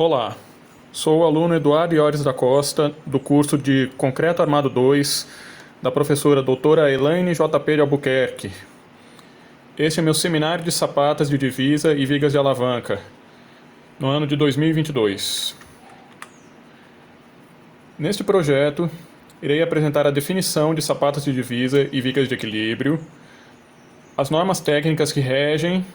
Olá, sou o aluno Eduardo Iores da Costa, do curso de Concreto Armado 2, da professora doutora Elaine J.P. de Albuquerque. Este é meu seminário de sapatas de divisa e vigas de alavanca, no ano de 2022. Neste projeto, irei apresentar a definição de sapatas de divisa e vigas de equilíbrio, as normas técnicas que regem,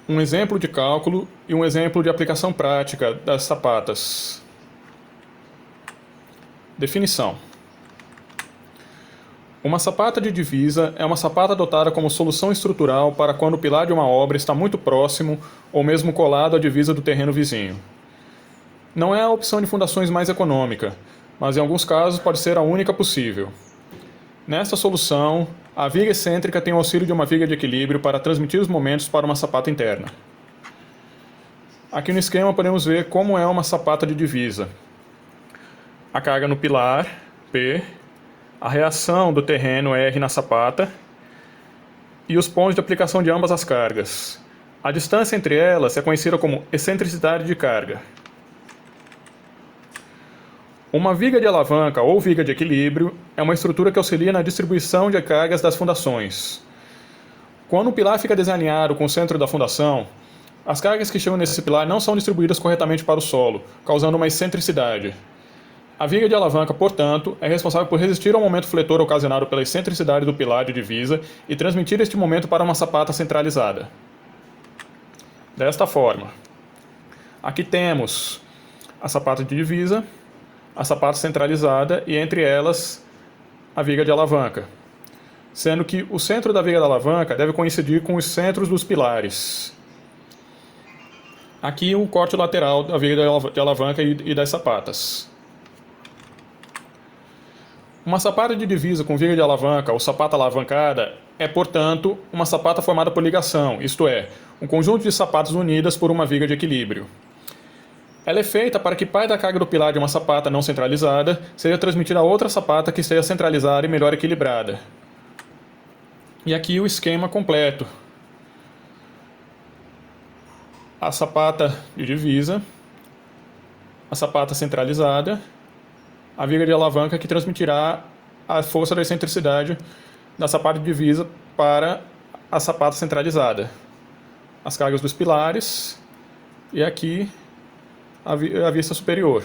um exemplo de cálculo e um exemplo de aplicação prática das sapatas. Definição. Uma sapata de divisa é uma sapata adotada como solução estrutural para quando o pilar de uma obra está muito próximo ou mesmo colado à divisa do terreno vizinho. Não é a opção de fundações mais econômica, mas em alguns casos pode ser a única possível. Nesta solução, a viga excêntrica tem o auxílio de uma viga de equilíbrio para transmitir os momentos para uma sapata interna. Aqui no esquema podemos ver como é uma sapata de divisa. A carga no pilar, P, a reação do terreno, R, na sapata, e os pontos de aplicação de ambas as cargas. A distância entre elas é conhecida como excentricidade de carga. Uma viga de alavanca ou viga de equilíbrio é uma estrutura que auxilia na distribuição de cargas das fundações. Quando o pilar fica desalinhado com o centro da fundação, as cargas que chegam nesse pilar não são distribuídas corretamente para o solo, causando uma excentricidade. A viga de alavanca, portanto, é responsável por resistir ao momento fletor ocasionado pela excentricidade do pilar de divisa e transmitir este momento para uma sapata centralizada. Desta forma, aqui temos a sapata de divisa, a sapata centralizada e entre elas a viga de alavanca, sendo que o centro da viga da alavanca deve coincidir com os centros dos pilares. Aqui o corte lateral da viga de alavanca e das sapatas. Uma sapata de divisa com viga de alavanca ou sapata alavancada é, portanto, uma sapata formada por ligação, isto é, um conjunto de sapatas unidas por uma viga de equilíbrio. Ela é feita para que parte da carga do pilar de uma sapata não centralizada seja transmitida a outra sapata que esteja centralizada e melhor equilibrada. E aqui o esquema completo. A sapata de divisa, a sapata centralizada, a viga de alavanca que transmitirá a força da excentricidade da sapata de divisa para a sapata centralizada. As cargas dos pilares e aqui a vista superior.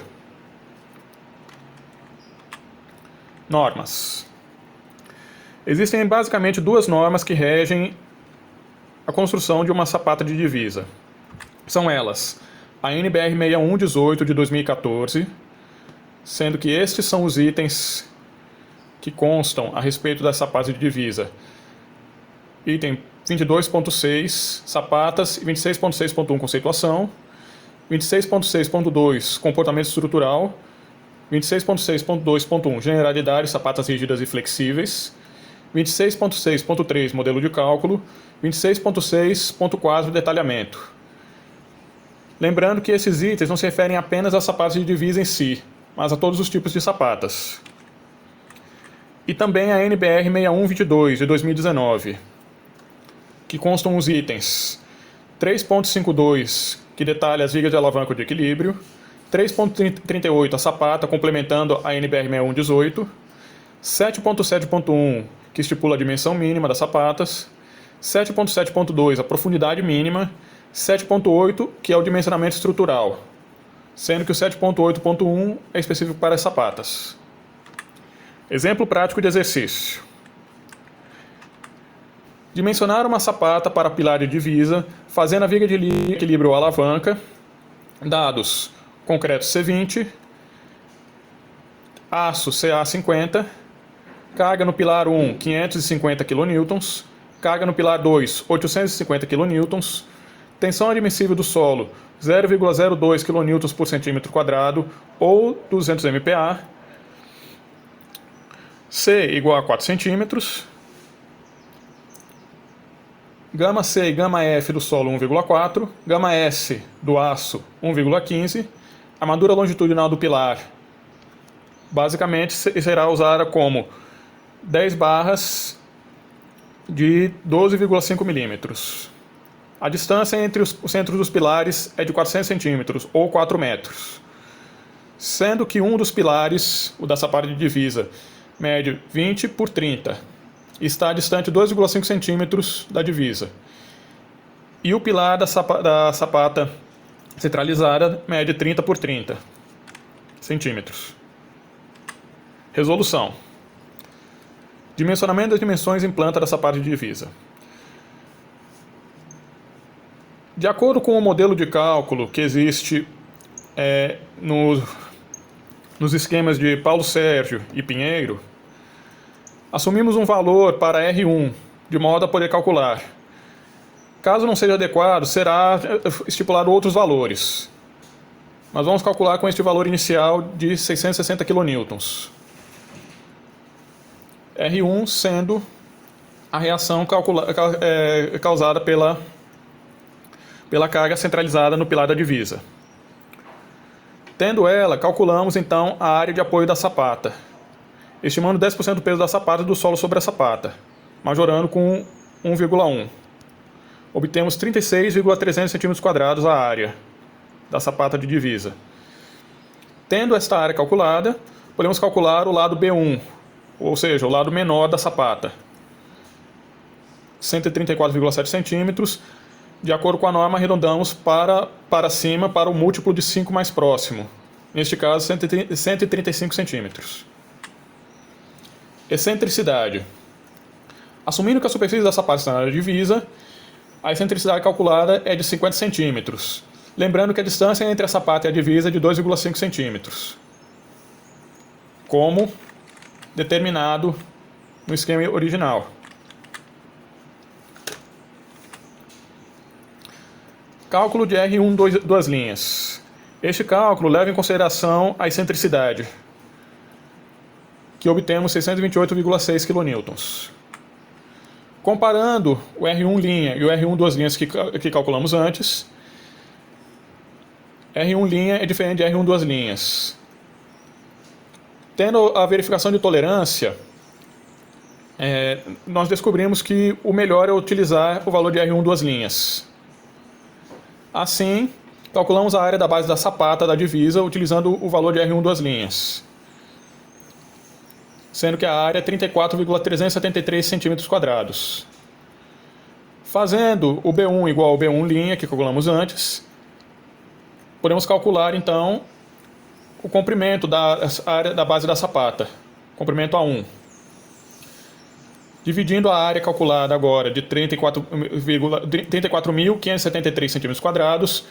Normas. Existem basicamente duas normas que regem a construção de uma sapata de divisa. São elas a NBR 6118 de 2014, sendo que estes são os itens que constam a respeito das sapatas de divisa. Item 22.6, sapatas, e 26.6.1, conceituação, 26.6.2, comportamento estrutural, 26.6.2.1, generalidade, sapatas rígidas e flexíveis, 26.6.3, modelo de cálculo, 26.6.4, detalhamento. Lembrando que esses itens não se referem apenas às sapatas de divisa em si, mas a todos os tipos de sapatas. E também a NBR 6122, de 2019, que constam os itens 3.52, que detalha as vigas de alavanca de equilíbrio, 3.38, a sapata, complementando a NBR 6118, 7.7.1, que estipula a dimensão mínima das sapatas, 7.7.2, a profundidade mínima, 7.8, que é o dimensionamento estrutural, sendo que o 7.8.1 é específico para as sapatas. Exemplo prático de exercício. Dimensionar uma sapata para pilar de divisa, fazendo a viga de equilíbrio ou alavanca, dados concreto C20, aço CA50, carga no pilar 1, 550 kN, carga no pilar 2, 850 kN, tensão admissível do solo, 0,02 kN por centímetro quadrado ou 200 MPa, C igual a 4 centímetros, gama C e gama F do solo 1,4, gama S do aço 1,15, a armadura longitudinal do pilar basicamente será usada como 10 barras de 12,5 milímetros. A distância entre os centros dos pilares é de 400 centímetros, ou 4 metros. Sendo que um dos pilares, o da sapata de divisa, mede 20 por 30, e está distante 2,5 centímetros da divisa. E o pilar da sapata centralizada mede 30 por 30 centímetros. Resolução. Dimensionamento das dimensões em planta da sapata de divisa. De acordo com o modelo de cálculo que existe nos esquemas de Paulo Sérgio e Pinheiro, assumimos um valor para R1, de modo a poder calcular. Caso não seja adequado, será estipulado outros valores. Mas vamos calcular com este valor inicial de 660 kN. R1 sendo a reação causada pela carga centralizada no pilar da divisa. Tendo ela, calculamos então a área de apoio da sapata, estimando 10% do peso da sapata do solo sobre a sapata, majorando com 1,1. Obtemos 36,300 cm² a área da sapata de divisa. Tendo esta área calculada, podemos calcular o lado B1, ou seja, o lado menor da sapata, 134,7 centímetros. De acordo com a norma, arredondamos para cima para o múltiplo de 5 mais próximo, neste caso 135 centímetros. Excentricidade. Assumindo que a superfície da sapata está na divisa, a excentricidade calculada é de 50 centímetros, lembrando que a distância entre a sapata e a divisa é de 2,5 centímetros, como determinado no esquema original. Cálculo de R1 duas linhas. Este cálculo leva em consideração a excentricidade, que obtemos 628,6 kN. Comparando o R1 linha e o R1 duas linhas que calculamos antes, R1 linha é diferente de R1 duas linhas. Tendo a verificação de tolerância, nós descobrimos que o melhor é utilizar o valor de R1 duas linhas. Assim, calculamos a área da base da sapata da divisa utilizando o valor de R1 duas linhas, sendo que a área é 34,373 cm². Fazendo o B1 igual ao B1 linha, que calculamos antes, podemos calcular então o comprimento da área da base da sapata, comprimento A1. Dividindo a área calculada agora de 34.573 cm²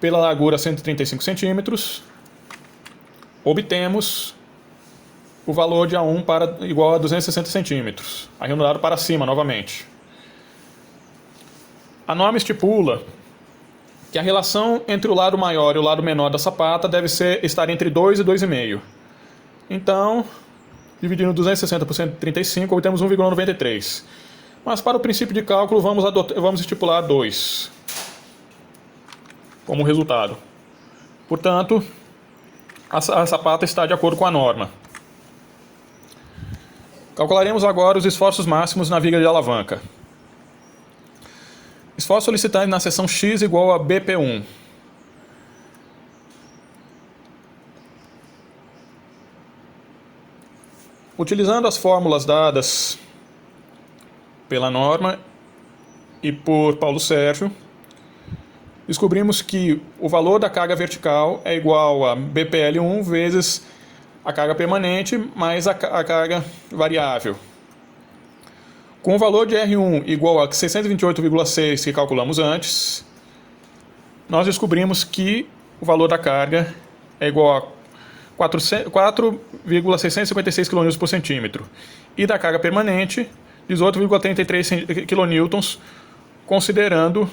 pela largura 135 cm, obtemos o valor de A1 igual a 260 cm, arredondado para cima novamente. A norma estipula que a relação entre o lado maior e o lado menor da sapata deve estar entre 2 e 2,5. Então, dividindo 260 por 135, obtemos 1,93. Mas para o princípio de cálculo, vamos estipular 2 como resultado. Portanto, a sapata está de acordo com a norma. Calcularemos agora os esforços máximos na viga de alavanca. Esforço solicitado na seção X igual a BP1. Utilizando as fórmulas dadas pela norma e por Paulo Sérgio, descobrimos que o valor da carga vertical é igual a BPL1 vezes a carga permanente mais a carga variável. Com o valor de R1 igual a 628,6 que calculamos antes, nós descobrimos que o valor da carga é igual a 4,656 kN por centímetro e da carga permanente 18,33 kN, considerando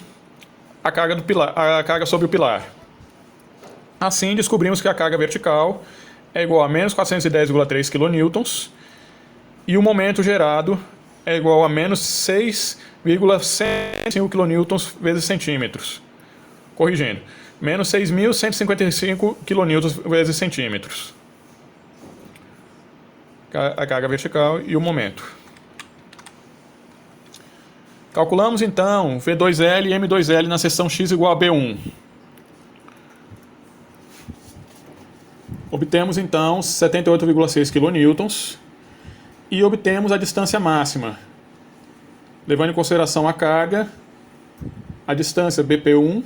a carga sobre o pilar. Assim, descobrimos que a carga vertical é igual a menos 410,3 kN e o momento gerado é igual a menos 6,105 kN vezes centímetros. Corrigindo, menos 6.155 kN vezes centímetros. A carga vertical e o momento. Calculamos então V2L e M2L na seção x igual a B1. Obtemos então 78,6 kN e obtemos a distância máxima, levando em consideração a carga, a distância BP1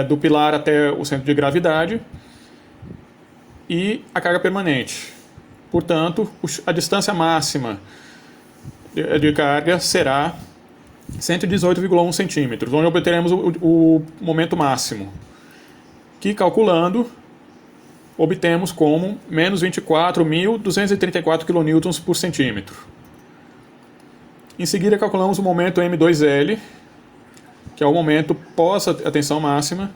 do pilar até o centro de gravidade e a carga permanente. Portanto, a distância máxima de carga será 118,1 centímetros, onde obteremos o momento máximo, que calculando obtemos como menos 24.234 kN por centímetro. Em seguida calculamos o momento M2L, que é o momento pós a tensão máxima,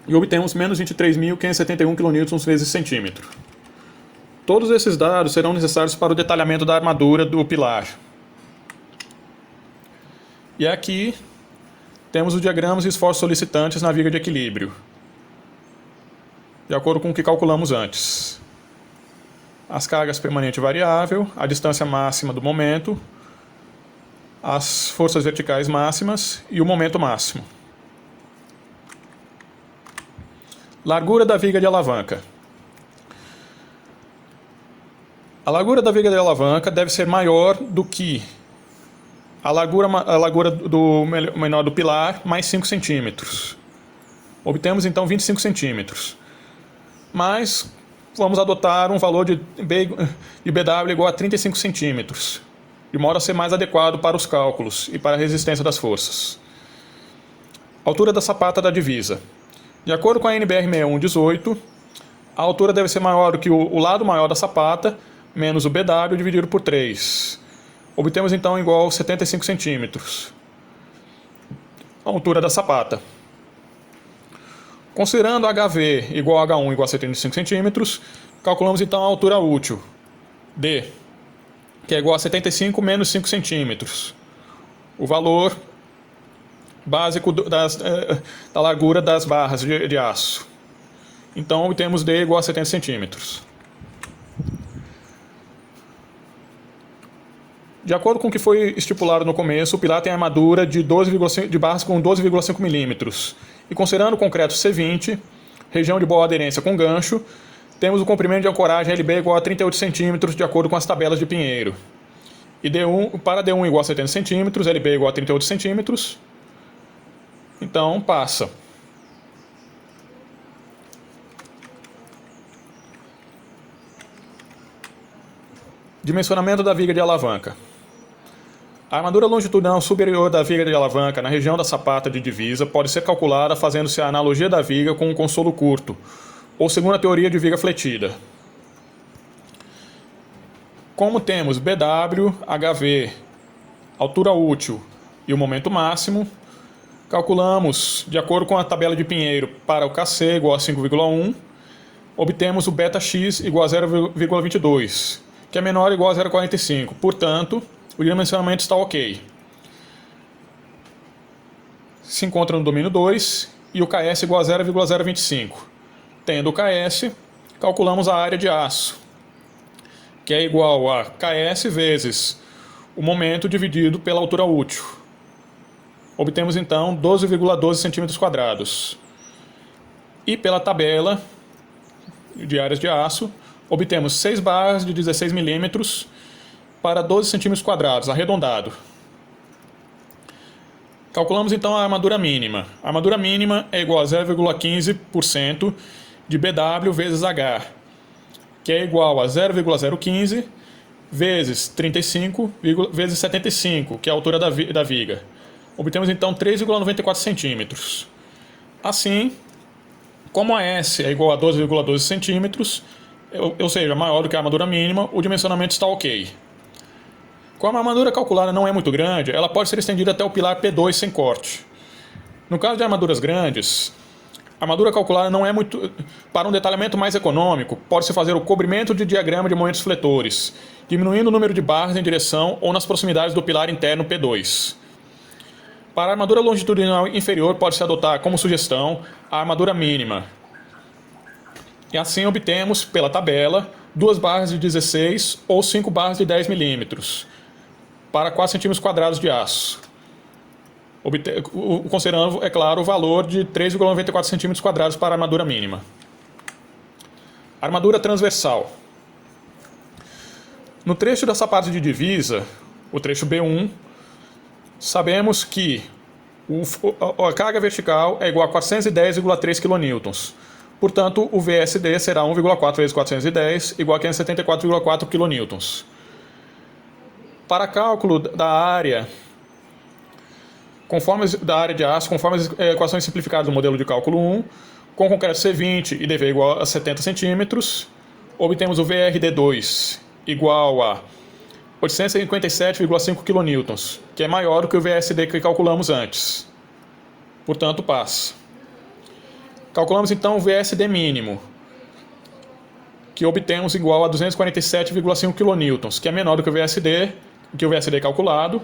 e obtemos menos 23.571 kN vezes centímetro. Todos esses dados serão necessários para o detalhamento da armadura do pilar. E aqui temos os diagramas e esforços solicitantes na viga de equilíbrio, de acordo com o que calculamos antes. As cargas permanente variável, a distância máxima do momento, as forças verticais máximas e o momento máximo. Largura da viga de alavanca. A largura da viga de alavanca deve ser maior do que a largura do menor do pilar mais 5 centímetros. Obtemos então 25 centímetros. Mas vamos adotar um valor de BW igual a 35 centímetros, de modo a ser mais adequado para os cálculos e para a resistência das forças. Altura da sapata da divisa. De acordo com a NBR 6118, a altura deve ser maior do que o lado maior da sapata menos o BW dividido por 3. Obtemos então igual a 75 centímetros. A altura da sapata. Considerando HV igual a H1 igual a 75 centímetros, calculamos então a altura útil, D, que é igual a 75 menos 5 centímetros. O valor básico da largura das barras de aço. Então obtemos D igual a 70 centímetros. De acordo com o que foi estipulado no começo, o pilar tem armadura de barras com 12,5 milímetros. E considerando o concreto C20, região de boa aderência com gancho, temos o comprimento de ancoragem LB igual a 38 centímetros, de acordo com as tabelas de Pinheiro. E para D1 igual a 70 centímetros, LB igual a 38 centímetros. Então, passa. Dimensionamento da viga de alavanca. A armadura longitudinal superior da viga de alavanca na região da sapata de divisa pode ser calculada fazendo-se a analogia da viga com um consolo curto, ou segundo a teoria de viga fletida. Como temos BW, HV, altura útil e o momento máximo, calculamos, de acordo com a tabela de Pinheiro, para o KC igual a 5,1, obtemos o beta-x igual a 0,22, que é menor ou igual a 0,45. Portanto, o dimensionamento está ok. Se encontra no domínio 2 e o KS igual a 0,025. Tendo o KS, calculamos a área de aço, que é igual a KS vezes o momento dividido pela altura útil. Obtemos então 12,12 cm². E pela tabela de áreas de aço, obtemos 6 barras de 16 milímetros para 12 cm², arredondado. Calculamos então a armadura mínima. A armadura mínima é igual a 0,15% de BW vezes H, que é igual a 0,015 vezes 35 vezes 75, que é a altura da viga. Obtemos então 3,94 centímetros. Assim, como a S é igual a 12,12 centímetros, ou seja, maior do que a armadura mínima, o dimensionamento está ok. Como a armadura calculada não é muito grande, ela pode ser estendida até o pilar P2 sem corte. No caso de armaduras grandes, a armadura calculada não é muito... Para um detalhamento mais econômico, pode-se fazer o cobrimento de diagrama de momentos fletores, diminuindo o número de barras em direção ou nas proximidades do pilar interno P2. Para a armadura longitudinal inferior, pode-se adotar como sugestão a armadura mínima. E assim obtemos, pela tabela, 2 barras de 16 ou 5 barras de 10 milímetros. para 4 centímetros quadrados de aço, considerando, é claro, o valor de 3,94 centímetros quadrados para a armadura mínima. Armadura transversal. No trecho da sapata de divisa, o trecho B1, sabemos que a carga vertical é igual a 410,3 kN. Portanto, o VSD será 1,4 vezes 410, igual a 574,4 kN. Para cálculo da área de aço, conforme as equações simplificadas do modelo de cálculo 1, com concreto C20 e DV igual a 70 cm, obtemos o VRD2 igual a 857,5 kN, que é maior do que o VSD que calculamos antes. Portanto, passa. Calculamos então o VSD mínimo, que obtemos igual a 247,5 kN, que é menor do que o VSD calculado.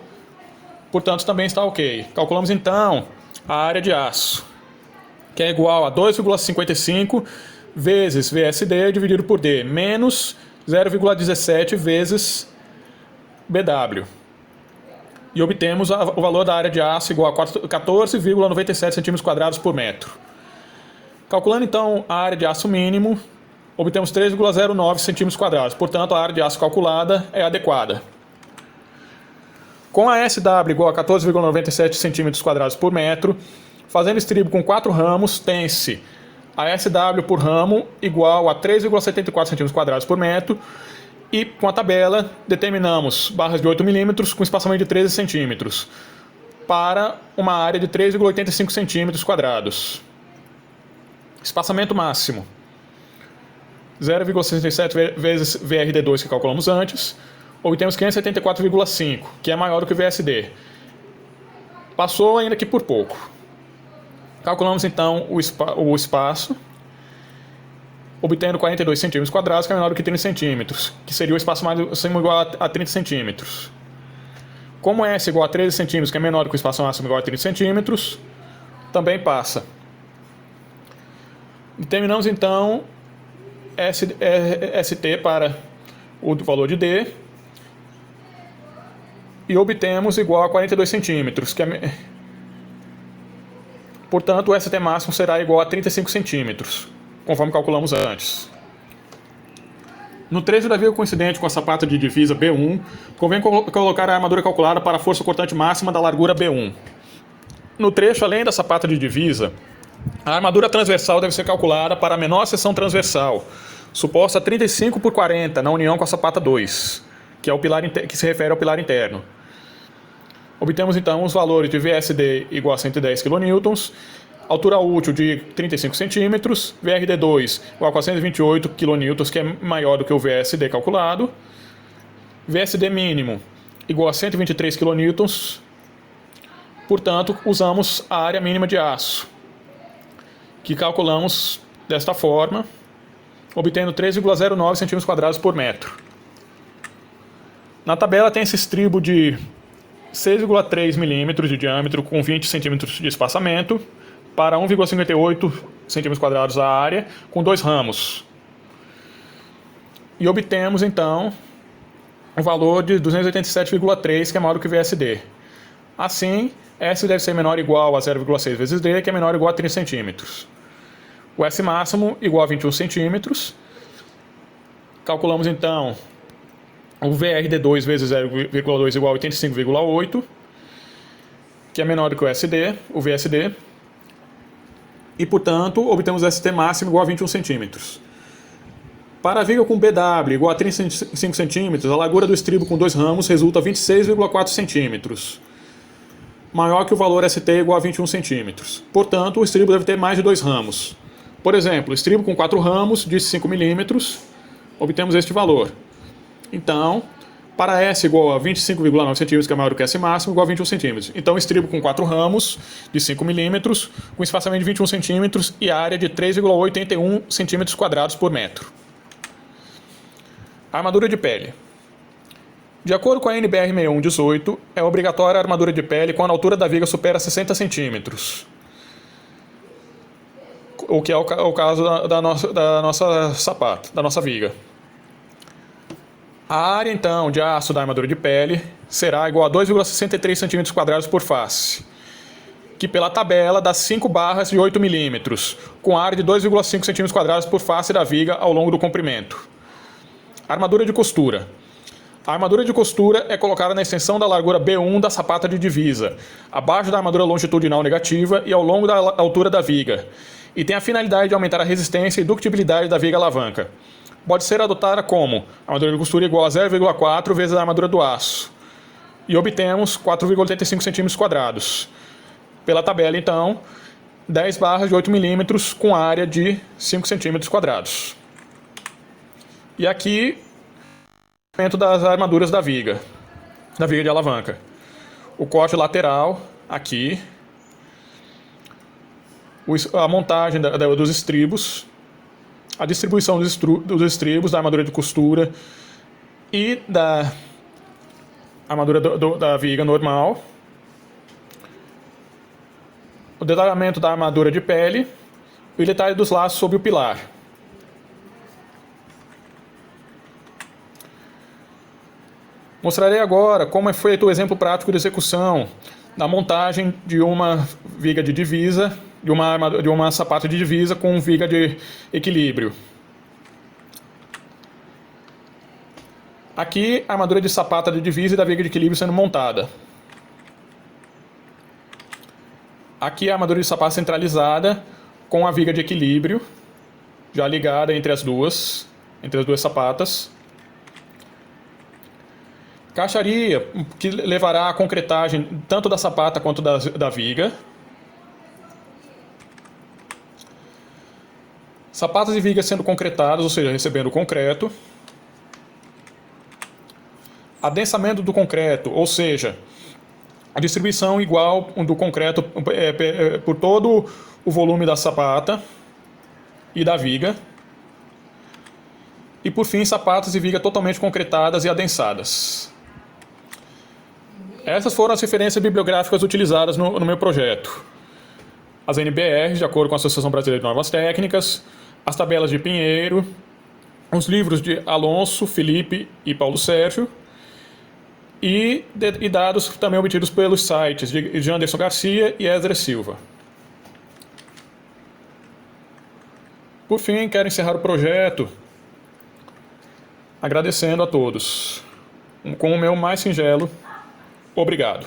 Portanto, também está ok. Calculamos então a área de aço, que é igual a 2,55 vezes VSD dividido por D, menos 0,17 vezes BW. E obtemos o valor da área de aço igual a 14,97 cm² por metro. Calculando então a área de aço mínimo, obtemos 3,09 cm². Portanto, a área de aço calculada é adequada. Com a SW igual a 14,97 cm² por metro, fazendo estribo com 4 ramos, tem-se a SW por ramo igual a 3,74 cm² por metro, e com a tabela determinamos barras de 8 mm com espaçamento de 13 cm para uma área de 3,85 cm². Espaçamento máximo 0,67 vezes VRD2 que calculamos antes, obtemos 574,5, que é maior do que o VSD. Passou ainda que por pouco. Calculamos então o espaço, obtendo 42 cm², que é menor do que 30 cm, que seria o espaço máximo igual a 30 cm. Como S igual a 13 cm, que é menor do que o espaço máximo igual a 30 cm, também passa. Determinamos então ST para o valor de D e obtemos igual a 42 centímetros, portanto o ST máximo será igual a 35 centímetros, conforme calculamos antes. No trecho da viga coincidente com a sapata de divisa B1, convém colocar a armadura calculada para a força cortante máxima da largura B1. No trecho além da sapata de divisa, a armadura transversal deve ser calculada para a menor seção transversal, suposta 35 por 40 na união com a sapata 2, que se refere ao pilar interno. Obtemos então os valores de VSD igual a 110 kN, altura útil de 35 cm, VRD2 igual a 428 kN, que é maior do que o VSD calculado, VSD mínimo igual a 123 kN, portanto usamos a área mínima de aço, que calculamos desta forma, obtendo 3,09 cm² por metro. Na tabela tem esse estribo de 6,3 mm de diâmetro com 20 cm de espaçamento para 1,58 cm² a área, com 2 ramos. E obtemos então o valor de 287,3, que é maior do que o VSD. Assim, S deve ser menor ou igual a 0,6 vezes D, que é menor ou igual a 30 cm. O S máximo igual a 21 cm. Calculamos então o VRD2 vezes 0,2 igual a 85,8, que é menor do que o VSD. E, portanto, obtemos o ST máximo igual a 21 cm. Para a viga com BW igual a 35 cm, a largura do estribo com 2 ramos resulta 26,4 cm, maior que o valor ST igual a 21 cm. Portanto, o estribo deve ter mais de 2 ramos. Por exemplo, estribo com 4 ramos de 5 mm, obtemos este valor. Então, para S igual a 25,9 cm, que é maior do que S máximo, igual a 21 cm. Então, estribo com 4 ramos de 5 mm, com espaçamento de 21 cm e área de 3,81 cm² por metro. Armadura de pele. De acordo com a NBR 6118, é obrigatória a armadura de pele quando a altura da viga supera 60 cm. O que é o caso da nossa sapata, da nossa viga. A área, então, de aço da armadura de pele será igual a 2,63 cm² por face, que pela tabela dá 5 barras de 8 mm, com área de 2,5 cm² por face da viga ao longo do comprimento. Armadura de costura. A armadura de costura é colocada na extensão da largura B1 da sapata de divisa, abaixo da armadura longitudinal negativa e ao longo da altura da viga, e tem a finalidade de aumentar a resistência e ductibilidade da viga alavanca. Pode ser adotada como armadura de costura igual a 0,4 vezes a armadura do aço, e obtemos 4,85 cm². Pela tabela, então, 10 barras de 8 mm com área de 5 cm². E aqui, o momento das armaduras da viga de alavanca. O corte lateral, aqui. A montagem dos estribos. A distribuição dos estribos, da armadura de costura e da armadura da viga normal. O detalhamento da armadura de pele e o detalhe dos laços sobre o pilar. Mostrarei agora como é feito o exemplo prático de execução da montagem de uma viga de divisa, de uma sapata de divisa com viga de equilíbrio. Aqui a armadura de sapata de divisa e da viga de equilíbrio sendo montada. Aqui a armadura de sapata centralizada com a viga de equilíbrio já ligada entre as duas sapatas. Caixaria, que levará a concretagem tanto da sapata quanto da viga. Sapatas e vigas sendo concretadas, ou seja, recebendo o concreto. Adensamento do concreto, ou seja, a distribuição igual do concreto por todo o volume da sapata e da viga. E por fim, sapatas e viga totalmente concretadas e adensadas. Essas foram as referências bibliográficas utilizadas no meu projeto. As NBRs, de acordo com a Associação Brasileira de Normas Técnicas, as tabelas de Pinheiro, os livros de Alonso, Felipe e Paulo Sérgio, e dados também obtidos pelos sites de Janderson Garcia e Esdras Silva. Por fim, quero encerrar o projeto agradecendo a todos, com o meu mais singelo obrigado.